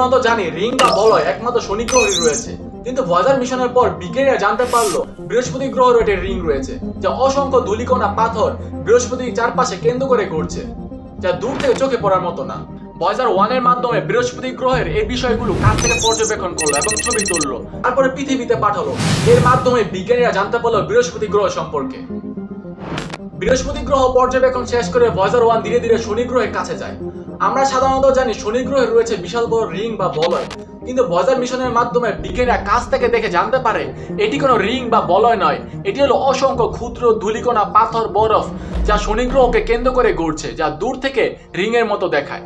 সাধারণত জানি রিং বা বলয় একমাত্র শনি গ্রহেরই রয়েছে, কিন্তু ভয়েজার মিশনের পর বিজ্ঞানীরা জানতে পারলো বৃহস্পতি গ্রহের একটা রিং রয়েছে, যা অসংখ্য ধূলিকণা পাথর বৃহস্পতির চারপাশে কেন্দ্র করে ঘুরছে, যা দূর থেকে চোখে পড়ার মতো না। ভয়েজার 1 এর মাধ্যমে বৃহস্পতি গ্রহের এই বিষয়গুলো কাছ থেকে পর্যবেক্ষণ করলো এবং ছবি তুললো, তারপরে পৃথিবীতে পাঠালো। এর মাধ্যমে বিজ্ঞানীরা জানতে পারলো বৃহস্পতি গ্রহ সম্পর্কে। বৃহস্পতি গ্রহ পর্যবেক্ষণ শেষ করে ভয়েজার 1 ধীরে ধীরে শনি গ্রহের কাছে যায়। আমরা সাধারণত জানি শনি গ্রহে রয়েছে বিশাল বড় রিং বা বলয়, কিন্তু ভয়েজার মিশনের মাধ্যমে বিজ্ঞানীরা কাছ থেকে দেখে জানতে পারে এটি কোনো রিং বা বলয় নয়, এটি হলো অসংখ্য ক্ষুদ্র ধূলিকণা পাথর বরফ, যা শনি গ্রহকে কেন্দ্র করে ঘুরছে, যা দূর থেকে রিং এর মতো দেখায়।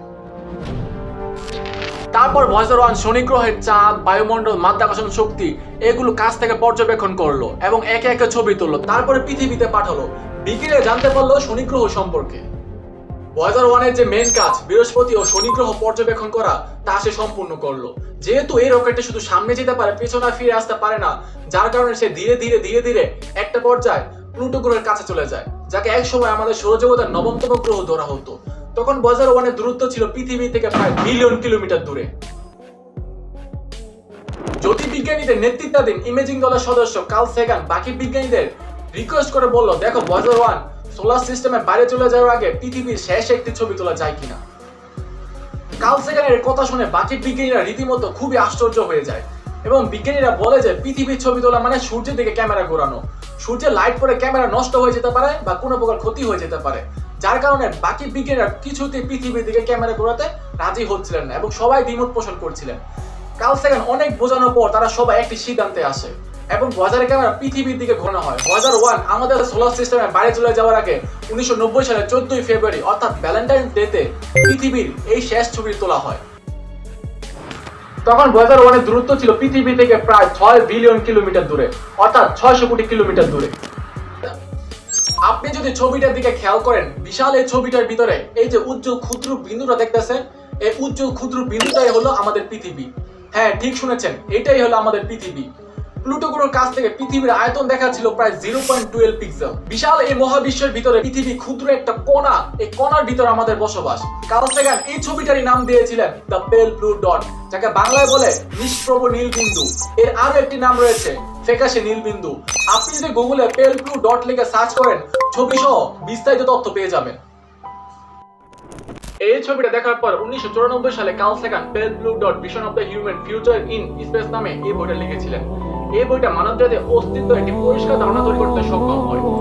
তারপর ভয়েজার 1 শনি গ্রহের চাঁদ, বায়ুমণ্ডল, মাধ্যাকর্ষণ শক্তি এগুলো কাছ থেকে পর্যবেক্ষণ করলো এবং একে একে ছবি তুললো, তারপরে পৃথিবীতে পাঠালো। বিজ্ঞানীরা জানতে পারলো শনি গ্রহ সম্পর্কে। ভয়েজার 1 এর যে মেইন কাজ বৃহস্পতি ও শনি গ্রহ পর্যবেক্ষণ করা, তা সে সম্পূর্ণ করলো। যেহেতু এই রকেটটা শুধু সামনে যেতে পারে, পেছনে ফিরে আসতে পারে না, যার কারণে সে ধীরে ধীরে একটা পর্যায়ে প্লুটো গ্রহের কাছে চলে যায়, যাকে একসময় আমাদের সৌরজগতের 9তম গ্রহ ধরা হতো। তখন ভয়েজার 1 এর দূরত্ব ছিল পৃথিবী থেকে প্রায় বিলিয়ন কিলোমিটার দূরে। জ্যোতির্বিজ্ঞানীদের নেতৃত্বাধীন ইমেজিং দলের সদস্য কার্ল সেগান বাকি বিজ্ঞানীদের রিকোয়েস্ট করে বলল, দেখো ভয়েজার 1 সোলার সিস্টেমের বাইরে চলে যাওয়ার আগে পৃথিবীর শেষ একটি ছবি তোলা যায় কিনা। কার্ল সেগানের কথা শুনে বাকি বিজ্ঞানীরা রীতিমতো খুবই আশ্চর্য হয়ে যায় এবং বিজ্ঞানীরা বলে যে পৃথিবীর ছবি তোলা মানে সূর্যের দিকে ক্যামেরা ঘোরানো। সূর্যের লাইট পড়ে ক্যামেরা নষ্ট হয়ে যেতে পারে বা কোনো প্রকার ক্ষতি হয়ে যেতে পারে, যার কারণে বাকি বিজ্ঞানীরা কিছুতেই পৃথিবীর দিকে ক্যামেরা ঘোরাতে রাজি হচ্ছিলেন না এবং সবাই দ্বিমত পোষণ করছিলেন। কার্ল সেগান অনেক বোঝানোর পর তারা সবাই একটি সিদ্ধান্তে আসে এবং ভয়েজার ক্যামেরা পৃথিবীর দিকে ঘোরানো হয়। ভয়েজার 1 আমাদের সোলার সিস্টেমের বাইরে চলে যাওয়ার আগে 1990 সালের 14 ফেব্রুয়ারি অর্থাৎ ভ্যালেন্টাইন ডেতে পৃথিবীর এই শেষ ছবি তোলা হয়। তখন ভয়েজার 1 এর দূরত্ব ছিল পৃথিবী থেকে প্রায় 6 বিলিয়ন কিলোমিটার দূরে, অর্থাৎ 600 কোটি কিলোমিটার দূরে। আপনি যদি ছবিটার দিকে খেয়াল করেন, বিশাল এই ছবিটার ভিতরে এই যে উজ্জ্বল ক্ষুদ্র বিন্দুটা দেখতেছেন, এই উজ্জ্বল ক্ষুদ্র বিন্দুটাই হলো আমাদের পৃথিবী। হ্যাঁ, ঠিক শুনেছেন, এটাই হলো আমাদের পৃথিবী। প্লুটো গ্রহের কাছ থেকে পৃথিবীর আয়তন দেখা ছিল প্রায় 0.12 পিক্সেল। বিশাল এই মহাবিশ্বের ভিতরে পৃথিবী ক্ষুদ্র একটা কণা, এই কণার ভিতরে আমাদের বসবাস। কার্ল সেগান এই ছবিটারই নাম দিয়েছিলেন দ্য পেল ব্লু ডট, যাকে বাংলায় বলে নিষ্প্রভ নীল বিন্দু। এর আরো একটি নাম রয়েছে ফ্যাকাশে নীল বিন্দু। আপনি যদি গুগলে পেল ব্লু ডট লিখে সার্চ করেন, ছবি সহ বিস্তারিত তথ্য পেয়ে যাবেন। এই ছবিটা দেখার পর 1994 সালে কার্ল সেগান পেল blue dot vision of the human future in space নামে এই বইটা লিখেছিলেন। এই বইটা মানবজাতির অস্তিত্বের একটি পরিষ্কার ধারণা তৈরি করতে সক্ষম হয় এবং